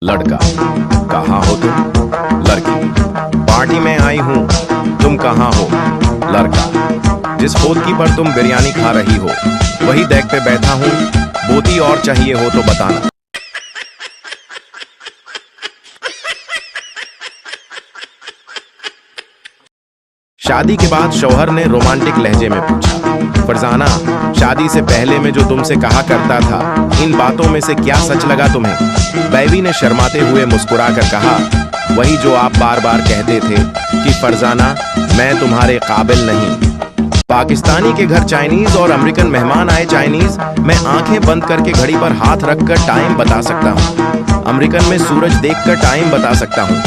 लड़का, कहाँ हो तुम? लड़की, पार्टी में आई हूँ, तुम कहाँ हो? लड़का, जिस फोदकी पर तुम बिरयानी खा रही हो वही देख पे बैठा हूँ, बोती और चाहिए हो तो बताना। शादी के बाद शौहर ने रोमांटिक लहजे में पूछा, फरजाना, शादी से पहले में जो तुमसे कहा करता था इन बातों में से क्या सच लगा तुम्हें? बैवी ने शर्माते हुए मुस्कुरा कर कहा, वही जो आप बार बार कहते थे कि फरजाना मैं तुम्हारे काबिल नहीं। पाकिस्तानी के घर चाइनीज और अमेरिकन मेहमान आए चाइनीज, मैं आंखें बंद करके घड़ी पर हाथ रखकर टाइम बता सकता हूँ। अमेरिकन में सूरज देखकर टाइम बता सकता हूँ।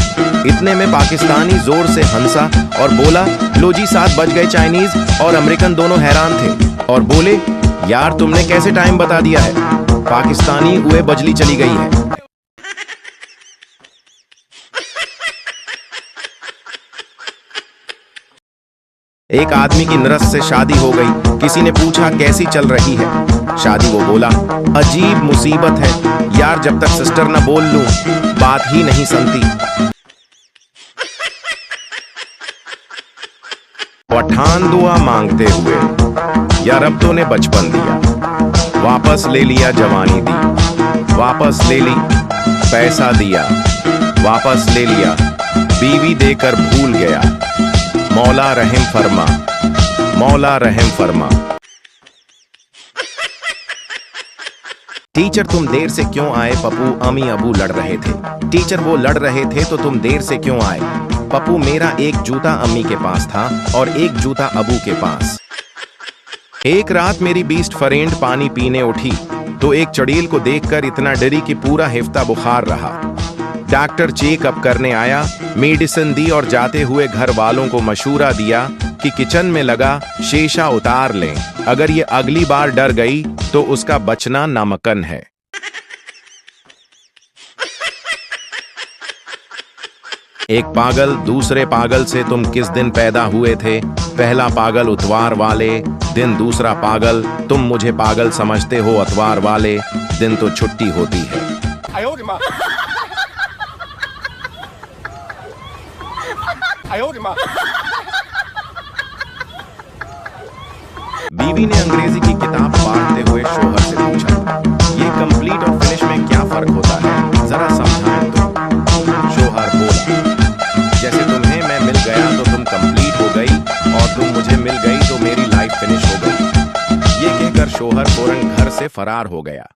इतने में पाकिस्तानी जोर से हंसा और बोला, लो जी 7 बज गए। चाइनीज और अमेरिकन दोनों हैरान थे और बोले, यार तुमने कैसे टाइम बता दिया है? पाकिस्तानी उए बजली चली गई है। एक आदमी की नरस से शादी हो गई। किसी ने पूछा कैसी चल रही है शादी? वो बोला, अजीब मुसीबत है यार, जब तक सिस्टर न बोल लूं बात ही नहीं सुनती। पठान दुआ मांगते हुए, यार अब तो ने बचपन दिया, वापस ले लिया जवानी दी, वापस ले ली पैसा दिया, वापस ले लिया बीवी देकर भूल गया, मौला रहम फरमा, मौला रहम फरमा। टीचर तुम देर से क्यों आए? पप्पू अमी अबू लड़ रहे थे। टीचर वो लड़ रहे थे तो तुम देर से क्यों आए? पप्पू मेरा एक जूता अम्मी के पास था और एक जूता अबू के पास। एक रात मेरी बीस्ट फ्रेंड पानी पीने उठी तो एक चड़ेल को देखकर इतना डरी कि पूरा हफ्ता बुखार रहा। डॉक्टर चेकअप करने आया, मेडिसिन दी और जाते हुए घर वालों को मशूरा दिया कि किचन में लगा शीशा उतार लें, अगर ये अगली बार डर गई तो उसका बचना नामुमकिन है। एक पागल दूसरे पागल से, तुम किस दिन पैदा हुए थे? पहला पागल उतवार वाले दिन, दूसरा पागल, तुम मुझे पागल समझते हो अतवार वाले दिन तो छुट्टी होती है। बीवी ने अंग्रेजी की किताब पढ़ते हुए शौहर से पूछा, ये कंप्लीट और फिनिश में क्या फर्क होता है, जरा समझाएं तो। शौहर बोला, जैसे तुम्हें मैं मिल गया तो तुम कंप्लीट हो गई और तुम मुझे मिल गई तो मेरी लाइफ फिनिश हो गई। ये कहकर शौहर फौरन घर से फरार हो गया।